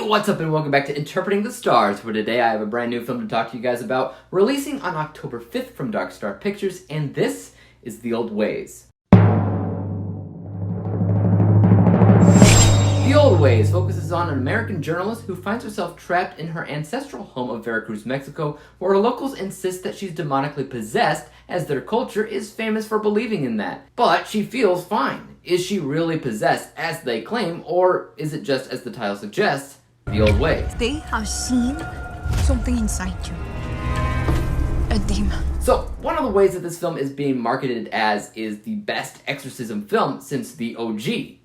What's up and welcome back to Interpreting the Stars, where today I have a brand new film to talk to you guys about, releasing on October 5th from Darkstar Pictures, and this is The Old Ways. The Old Ways focuses on an American journalist who finds herself trapped in her ancestral home of Veracruz, Mexico, where locals insist that she's demonically possessed, as their culture is famous for believing in that. But she feels fine. Is she really possessed, as they claim, or is it just, as the title suggests, The Old Ways? They have seen something inside you. A demon. So, one of the ways that this film is being marketed as is the best exorcism film since the OG,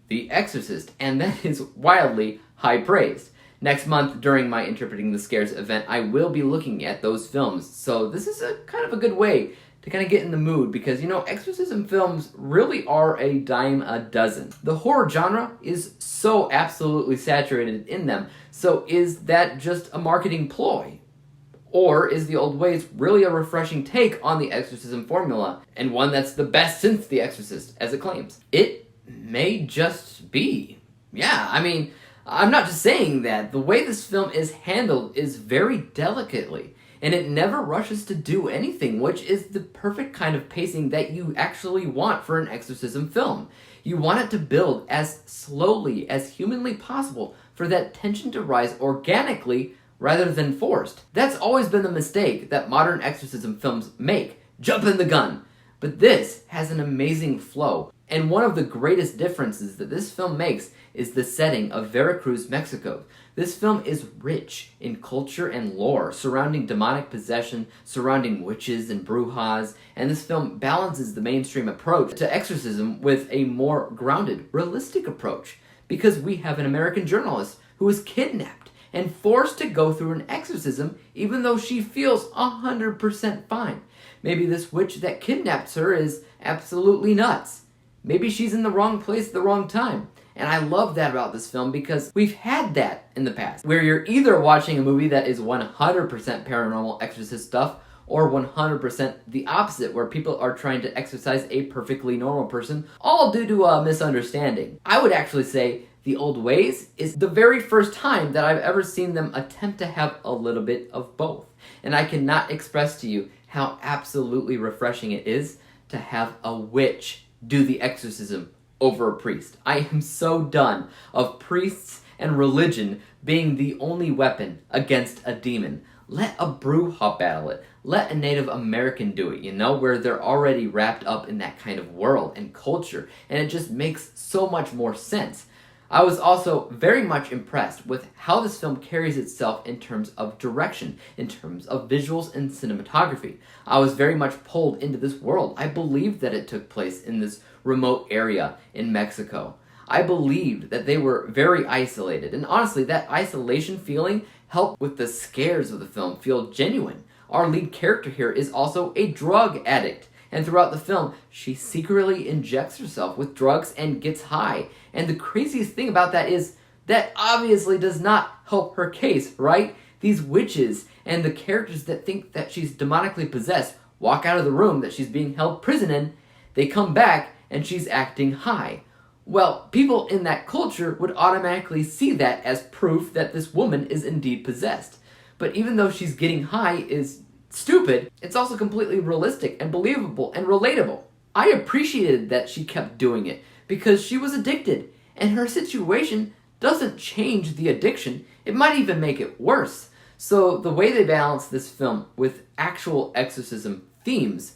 The Exorcist, and that is wildly high praised. Next month, during my Interpreting the Scares event, I will be looking at those films, so this is a kind of a good way to kind of get in the mood, because, exorcism films really are a dime a dozen. The horror genre is so absolutely saturated in them, so is that just a marketing ploy? Or is The Old Ways really a refreshing take on the exorcism formula, and one that's the best since The Exorcist, as it claims? It may just be. Yeah, I'm not just saying that. The way this film is handled is very delicately, and it never rushes to do anything, which is the perfect kind of pacing that you actually want for an exorcism film. You want it to build as slowly as humanly possible for that tension to rise organically rather than forced. That's always been the mistake that modern exorcism films make. Jump in the gun. But this has an amazing flow. And one of the greatest differences that this film makes is the setting of Veracruz, Mexico. This film is rich in culture and lore surrounding demonic possession, surrounding witches and brujas, and this film balances the mainstream approach to exorcism with a more grounded, realistic approach. Because we have an American journalist who is kidnapped and forced to go through an exorcism even though she feels 100% fine. Maybe this witch that kidnaps her is absolutely nuts. Maybe she's in the wrong place at the wrong time. And I love that about this film because we've had that in the past, where you're either watching a movie that is 100% paranormal exorcist stuff, or 100% the opposite, where people are trying to exorcise a perfectly normal person, all due to a misunderstanding. I would actually say The Old Ways is the very first time that I've ever seen them attempt to have a little bit of both. And I cannot express to you how absolutely refreshing it is to have a witch do the exorcism over a priest. I am so done of priests and religion being the only weapon against a demon. Let a bruja battle it. Let a Native American do it, where they're already wrapped up in that kind of world and culture, and it just makes so much more sense. I was also very much impressed with how this film carries itself in terms of direction, in terms of visuals and cinematography. I was very much pulled into this world. I believed that it took place in this remote area in Mexico. I believed that they were very isolated, and honestly, that isolation feeling helped with the scares of the film feel genuine. Our lead character here is also a drug addict, and throughout the film, she secretly injects herself with drugs and gets high. And the craziest thing about that is that obviously does not help her case, right? These witches and the characters that think that she's demonically possessed walk out of the room that she's being held prison in. They come back and she's acting high. Well, people in that culture would automatically see that as proof that this woman is indeed possessed. But even though she's getting high is stupid, it's also completely realistic and believable and relatable. I appreciated that she kept doing it because she was addicted, and her situation doesn't change the addiction, it might even make it worse. So the way they balanced this film with actual exorcism themes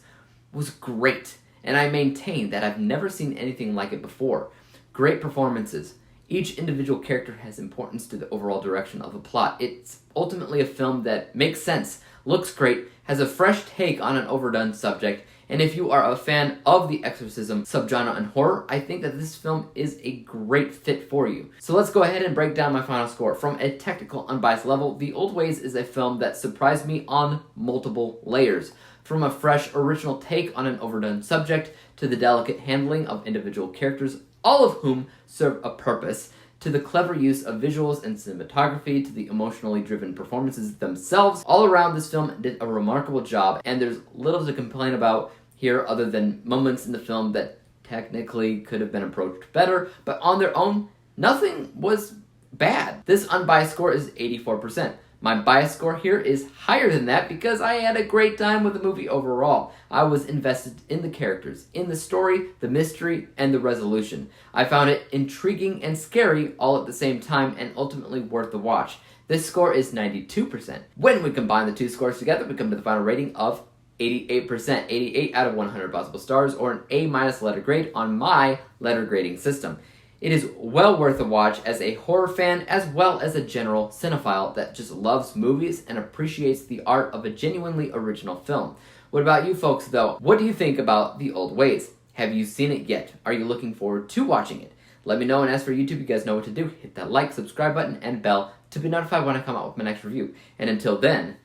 was great, and I maintain that I've never seen anything like it before. Great performances. Each individual character has importance to the overall direction of the plot. It's ultimately a film that makes sense, looks great, has a fresh take on an overdone subject, and if you are a fan of the exorcism subgenre and horror, I think that this film is a great fit for you. So let's go ahead and break down my final score. From a technical, unbiased level, The Old Ways is a film that surprised me on multiple layers. From a fresh, original take on an overdone subject, to the delicate handling of individual characters, all of whom serve a purpose, to the clever use of visuals and cinematography, to the emotionally driven performances themselves. All around, this film did a remarkable job, and there's little to complain about here other than moments in the film that technically could have been approached better, but on their own, nothing was bad. This unbiased score is 84%. My bias score here is higher than that because I had a great time with the movie overall. I was invested in the characters, in the story, the mystery, and the resolution. I found it intriguing and scary all at the same time and ultimately worth the watch. This score is 92%. When we combine the two scores together, we come to the final rating of 88%, 88 out of 100 possible stars, or an A- letter grade on my letter grading system. It is well worth a watch as a horror fan as well as a general cinephile that just loves movies and appreciates the art of a genuinely original film. What about you folks though? What do you think about The Old Ways? Have you seen it yet? Are you looking forward to watching it? Let me know, and as for YouTube, you guys know what to do. Hit that like, subscribe button, and bell to be notified when I come out with my next review. And until then,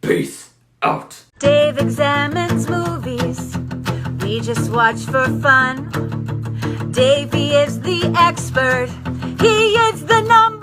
peace out! Dave examines movies we just watch for fun. Davey is the expert. He is the number